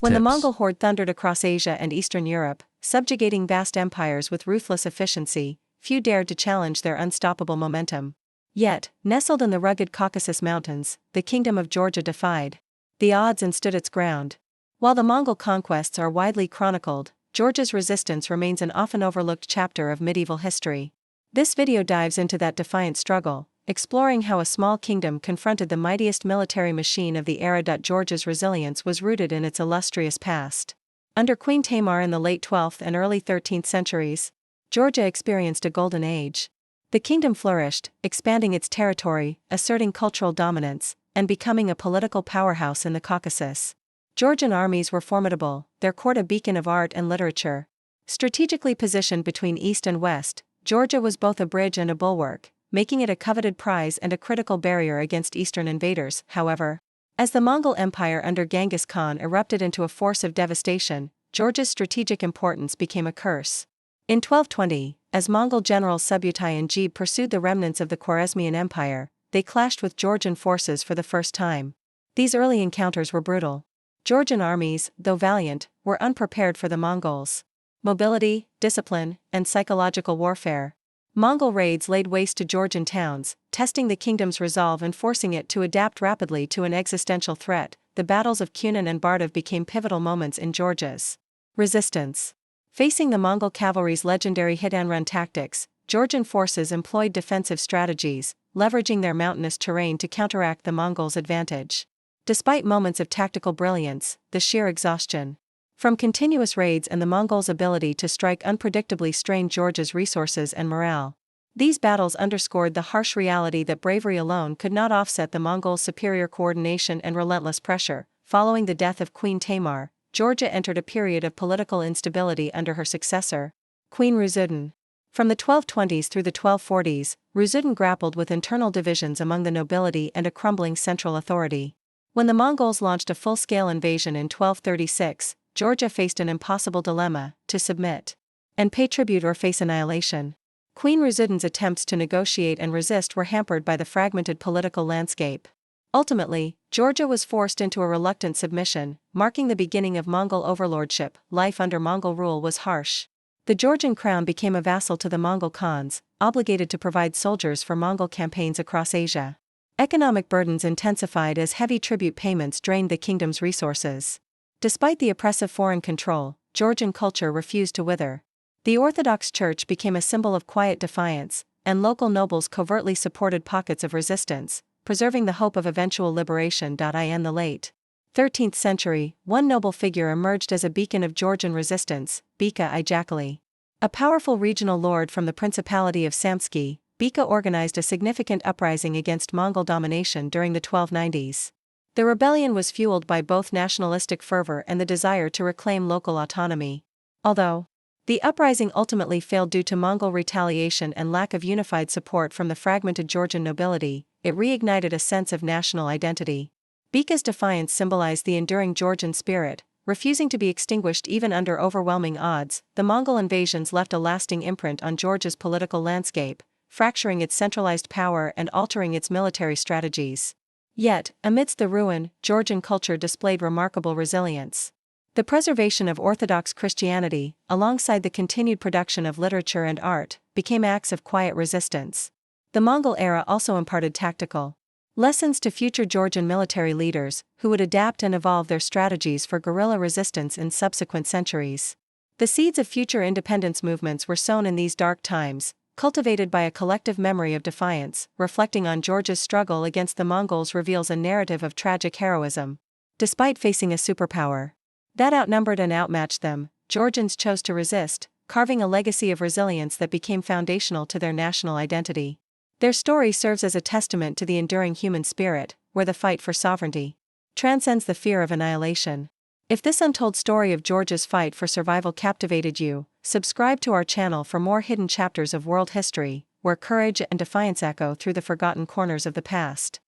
When the tips. Mongol horde thundered across Asia and Eastern Europe, subjugating vast empires with ruthless efficiency, few dared to challenge their unstoppable momentum. Yet, nestled in the rugged Caucasus Mountains, the kingdom of Georgia defied the odds and stood its ground. While the Mongol conquests are widely chronicled, Georgia's resistance remains an often overlooked chapter of medieval history. This video dives into that defiant struggle, exploring how a small kingdom confronted the mightiest military machine of the era. Georgia's resilience was rooted in its illustrious past. Under Queen Tamar in the late 12th and early 13th centuries, Georgia experienced a golden age. The kingdom flourished, expanding its territory, asserting cultural dominance, and becoming a political powerhouse in the Caucasus. Georgian armies were formidable, their court a beacon of art and literature. Strategically positioned between east and west, Georgia was both a bridge and a bulwark, making it a coveted prize and a critical barrier against eastern invaders. However, as the Mongol Empire under Genghis Khan erupted into a force of devastation, Georgia's strategic importance became a curse. In 1220, as Mongol generals Subutai and Gebe pursued the remnants of the Khwarezmian Empire, they clashed with Georgian forces for the first time. These early encounters were brutal. Georgian armies, though valiant, were unprepared for the Mongols' mobility, discipline, and psychological warfare. Mongol raids laid waste to Georgian towns, testing the kingdom's resolve and forcing it to adapt rapidly to an existential threat. The battles of Kunin and Bardov became pivotal moments in Georgia's resistance. Facing the Mongol cavalry's legendary hit-and-run tactics, Georgian forces employed defensive strategies, leveraging their mountainous terrain to counteract the Mongols' advantage. Despite moments of tactical brilliance, the sheer exhaustion from continuous raids and the Mongols' ability to strike unpredictably strained Georgia's resources and morale. These battles underscored the harsh reality that bravery alone could not offset the Mongols' superior coordination and relentless pressure. Following the death of Queen Tamar, Georgia entered a period of political instability under her successor, Queen Rusudan. From the 1220s through the 1240s, Rusudan grappled with internal divisions among the nobility and a crumbling central authority. When the Mongols launched a full-scale invasion in 1236, Georgia faced an impossible dilemma: to submit and pay tribute or face annihilation. Queen Rusudan's attempts to negotiate and resist were hampered by the fragmented political landscape. Ultimately, Georgia was forced into a reluctant submission, marking the beginning of Mongol overlordship. Life under Mongol rule was harsh. The Georgian crown became a vassal to the Mongol Khans, obligated to provide soldiers for Mongol campaigns across Asia. Economic burdens intensified as heavy tribute payments drained the kingdom's resources. Despite the oppressive foreign control, Georgian culture refused to wither. The Orthodox Church became a symbol of quiet defiance, and local nobles covertly supported pockets of resistance, preserving the hope of eventual liberation. In the late 13th century, one noble figure emerged as a beacon of Georgian resistance: Bika I Jakali. A powerful regional lord from the Principality of Samtski, Bika organized a significant uprising against Mongol domination during the 1290s. The rebellion was fueled by both nationalistic fervor and the desire to reclaim local autonomy. Although the uprising ultimately failed due to Mongol retaliation and lack of unified support from the fragmented Georgian nobility, it reignited a sense of national identity. Bika's defiance symbolized the enduring Georgian spirit, refusing to be extinguished even under overwhelming odds. The Mongol invasions left a lasting imprint on Georgia's political landscape, fracturing its centralized power and altering its military strategies. Yet, amidst the ruin, Georgian culture displayed remarkable resilience. The preservation of Orthodox Christianity, alongside the continued production of literature and art, became acts of quiet resistance. The Mongol era also imparted tactical lessons to future Georgian military leaders, who would adapt and evolve their strategies for guerrilla resistance in subsequent centuries. The seeds of future independence movements were sown in these dark times, cultivated by a collective memory of defiance. Reflecting on Georgia's struggle against the Mongols reveals a narrative of tragic heroism. Despite facing a superpower that outnumbered and outmatched them, Georgians chose to resist, carving a legacy of resilience that became foundational to their national identity. Their story serves as a testament to the enduring human spirit, where the fight for sovereignty transcends the fear of annihilation. If this untold story of Georgia's fight for survival captivated you, subscribe to our channel for more hidden chapters of world history, where courage and defiance echo through the forgotten corners of the past.